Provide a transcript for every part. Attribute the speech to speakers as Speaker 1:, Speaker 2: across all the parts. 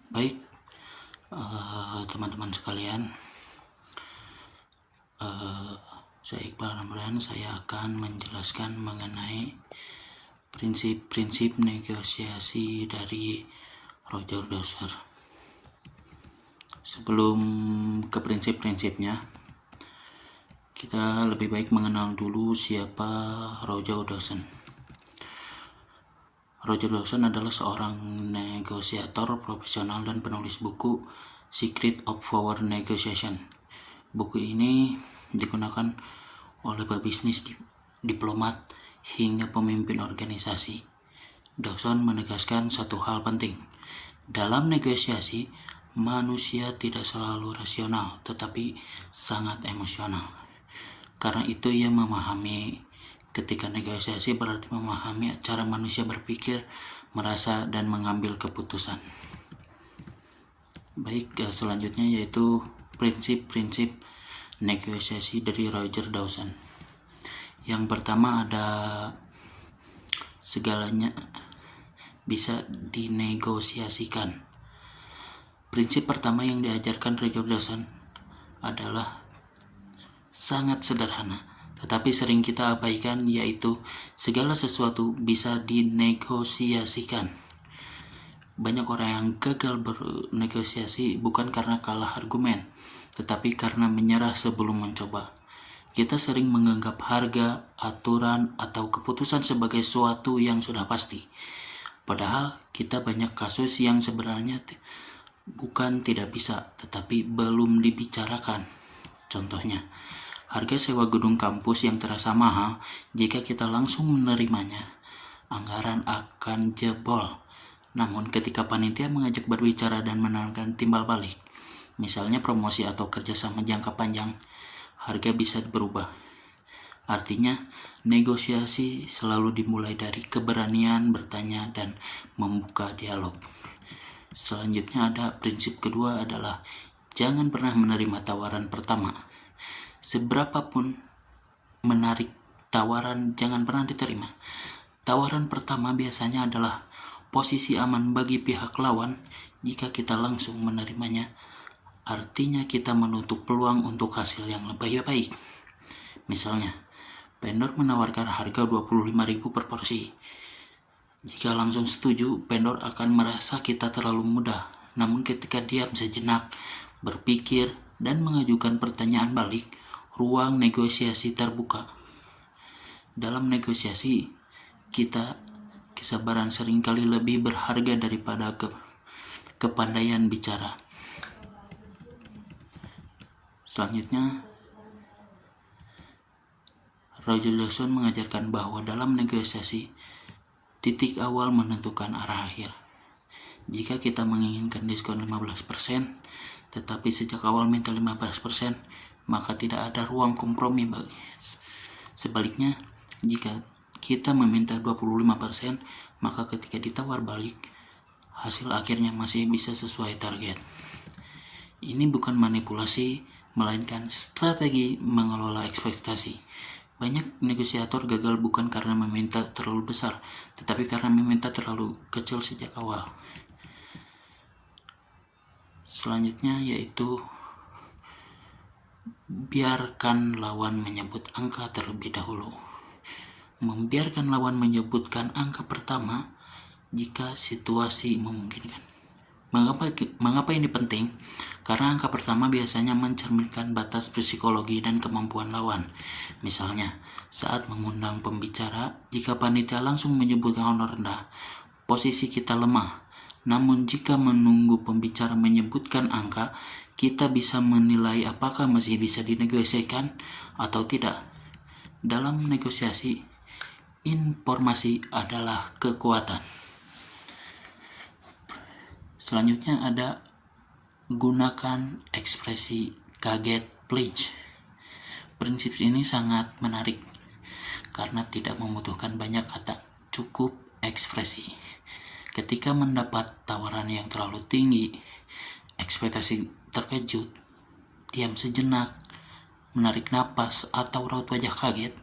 Speaker 1: Baik, teman-teman sekalian, saya Iqbal Ramdan. Saya akan menjelaskan mengenai prinsip-prinsip negosiasi dari Roger Dawson. Sebelum ke prinsip-prinsipnya, kita lebih baik mengenal dulu siapa Roger Dawson. Roger Dawson adalah seorang negosiator profesional dan penulis buku Secret of Power Negotiation. Buku ini digunakan oleh pebisnis, diplomat, hingga pemimpin organisasi. Dawson menegaskan satu hal penting. Dalam negosiasi, manusia tidak selalu rasional, tetapi sangat emosional. Karena itu ia memahami ketika negosiasi berarti memahami cara manusia berpikir, merasa, dan mengambil keputusan. Baik, selanjutnya yaitu prinsip-prinsip negosiasi dari Roger Dawson. Yang pertama ada segalanya bisa dinegosiasikan. Prinsip pertama yang diajarkan Roger Dawson adalah sangat sederhana, tetapi sering kita abaikan, yaitu segala sesuatu bisa dinegosiasikan. Banyak orang yang gagal bernegosiasi bukan karena kalah argumen, tetapi karena menyerah sebelum mencoba. Kita sering menganggap harga, aturan, atau keputusan sebagai sesuatu yang sudah pasti. Padahal kita banyak kasus yang sebenarnya bukan tidak bisa, tetapi belum dibicarakan. Contohnya, harga sewa gedung kampus yang terasa mahal, jika kita langsung menerimanya, anggaran akan jebol. Namun ketika panitia mengajak berbicara dan menawarkan timbal balik, misalnya promosi atau kerjasama jangka panjang, harga bisa berubah. Artinya, negosiasi selalu dimulai dari keberanian bertanya dan membuka dialog. Selanjutnya ada prinsip kedua adalah jangan pernah menerima tawaran pertama. Seberapapun menarik tawaran, jangan pernah diterima. Tawaran pertama biasanya adalah posisi aman bagi pihak lawan. Jika kita langsung menerimanya, artinya kita menutup peluang untuk hasil yang lebih baik. Misalnya, vendor menawarkan harga 25.000 per porsi. Jika langsung setuju, vendor akan merasa kita terlalu mudah. Namun ketika diam sejenak, berpikir, dan mengajukan pertanyaan balik, ruang negosiasi terbuka. Dalam negosiasi, kesabaran seringkali lebih berharga daripada kepandaian bicara. Selanjutnya, Roger Dawson mengajarkan bahwa dalam negosiasi, titik awal menentukan arah akhir. Jika kita menginginkan diskon 15%, tetapi sejak awal minta 15%, maka tidak ada ruang kompromi bagi. Sebaliknya, jika kita meminta 25%, maka ketika ditawar balik, hasil akhirnya masih bisa sesuai target. Ini bukan manipulasi, melainkan strategi mengelola ekspektasi. Banyak negosiator gagal bukan karena meminta terlalu besar, tetapi karena meminta terlalu kecil sejak awal. Selanjutnya yaitu biarkan lawan menyebut angka terlebih dahulu. Membiarkan lawan menyebutkan angka pertama jika situasi memungkinkan. Mengapa ini penting? Karena angka pertama biasanya mencerminkan batas psikologi dan kemampuan lawan. Misalnya, saat mengundang pembicara, jika panitia langsung menyebutkan honor rendah, posisi kita lemah. Namun jika menunggu pembicara menyebutkan angka, kita bisa menilai apakah masih bisa dinegosiasikan atau tidak. Dalam negosiasi, informasi adalah kekuatan. Selanjutnya ada gunakan ekspresi kaget pledge. Prinsip ini sangat menarik karena tidak membutuhkan banyak kata, cukup ekspresi. Ketika mendapat tawaran yang terlalu tinggi, ekspektasi terkejut, diam sejenak, menarik napas, atau raut wajah kaget,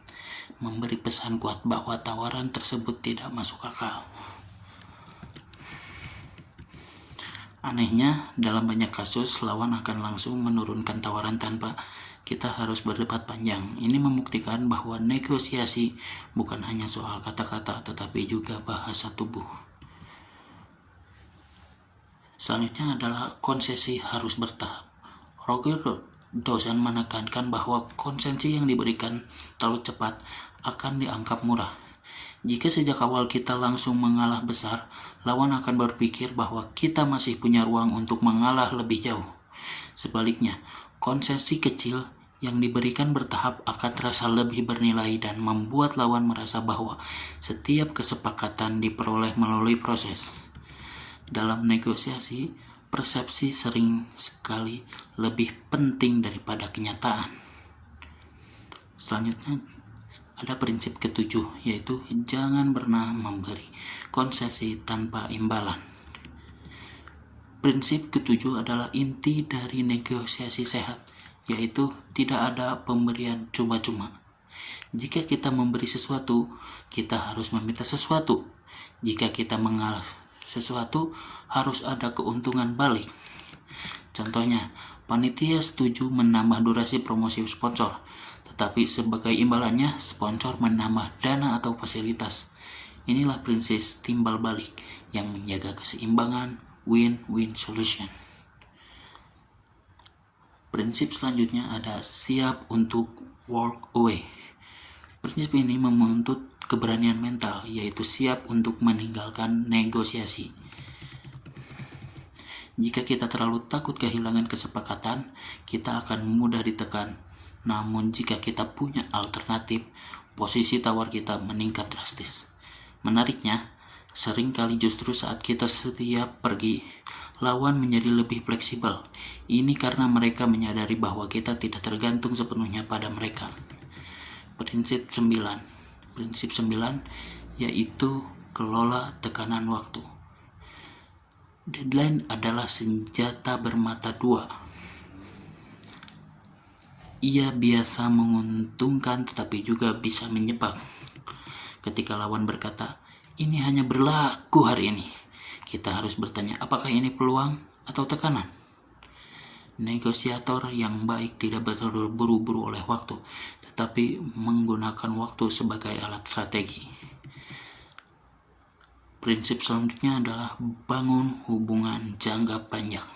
Speaker 1: memberi pesan kuat bahwa tawaran tersebut tidak masuk akal. Anehnya, dalam banyak kasus, lawan akan langsung menurunkan tawaran tanpa kita harus berdebat panjang. Ini membuktikan bahwa negosiasi bukan hanya soal kata-kata, tetapi juga bahasa tubuh. Selanjutnya adalah konsesi harus bertahap. Roger Dawson menekankan bahwa konsesi yang diberikan terlalu cepat akan dianggap murah. Jika sejak awal kita langsung mengalah besar, lawan akan berpikir bahwa kita masih punya ruang untuk mengalah lebih jauh. Sebaliknya, konsesi kecil yang diberikan bertahap akan terasa lebih bernilai dan membuat lawan merasa bahwa setiap kesepakatan diperoleh melalui proses. Dalam negosiasi, persepsi sering sekali lebih penting daripada kenyataan. Selanjutnya, ada prinsip ketujuh, yaitu jangan pernah memberi konsesi tanpa imbalan. Prinsip ketujuh adalah inti dari negosiasi sehat, yaitu tidak ada pemberian cuma-cuma. Jika kita memberi sesuatu, kita harus meminta sesuatu. Jika kita mengalah sesuatu, harus ada keuntungan balik. Contohnya, panitia setuju menambah durasi promosi sponsor, tetapi sebagai imbalannya, sponsor menambah dana atau fasilitas. Inilah prinsip timbal balik yang menjaga keseimbangan win-win solution. Prinsip selanjutnya ada siap untuk walk away. Prinsip ini menuntut keberanian mental, yaitu siap untuk meninggalkan negosiasi. Jika kita terlalu takut kehilangan kesepakatan, kita akan mudah ditekan. Namun jika kita punya alternatif, posisi tawar kita meningkat drastis. Menariknya, seringkali justru saat kita siap pergi, lawan menjadi lebih fleksibel. Ini karena mereka menyadari bahwa kita tidak tergantung sepenuhnya pada mereka. Prinsip 9 yaitu kelola tekanan waktu. Deadline adalah senjata bermata dua. Ia biasa menguntungkan tetapi juga bisa menjebak. Ketika lawan berkata, ini hanya berlaku hari ini, kita harus bertanya apakah ini peluang atau tekanan. Negosiator yang baik tidak terburu-buru oleh waktu, tetapi menggunakan waktu sebagai alat strategi. Prinsip selanjutnya adalah bangun hubungan jangka panjang.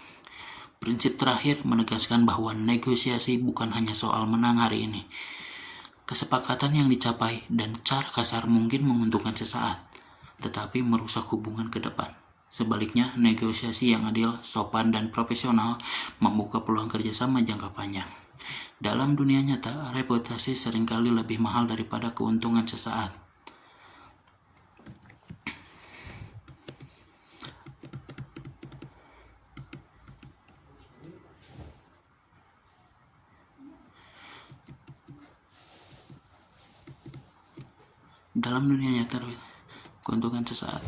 Speaker 1: Prinsip terakhir menegaskan bahwa negosiasi bukan hanya soal menang hari ini. Kesepakatan yang dicapai dan cara kasar mungkin menguntungkan sesaat, tetapi merusak hubungan ke depan. Sebaliknya, negosiasi yang adil, sopan, dan profesional membuka peluang kerjasama jangka panjang. Dalam dunia nyata, reputasi seringkali lebih mahal daripada keuntungan sesaat. Dalam dunia nyata, keuntungan sesaat.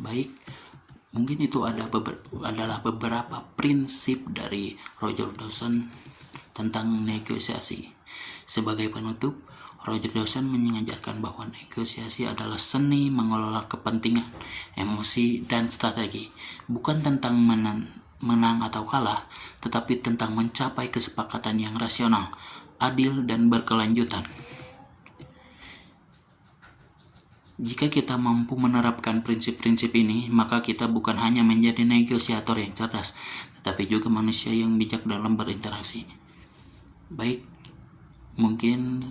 Speaker 1: Baik, mungkin itu adalah beberapa prinsip dari Roger Dawson tentang negosiasi. Sebagai penutup, Roger Dawson mengajarkan bahwa negosiasi adalah seni mengelola kepentingan, emosi, dan strategi. Bukan tentang menang atau kalah, tetapi tentang mencapai kesepakatan yang rasional, adil, dan berkelanjutan. Jika kita mampu menerapkan prinsip-prinsip ini, maka kita bukan hanya menjadi negosiator yang cerdas, tetapi juga manusia yang bijak dalam berinteraksi. Baik, mungkin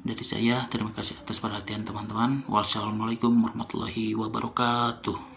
Speaker 1: dari saya, terima kasih atas perhatian teman-teman. Wassalamualaikum warahmatullahi wabarakatuh.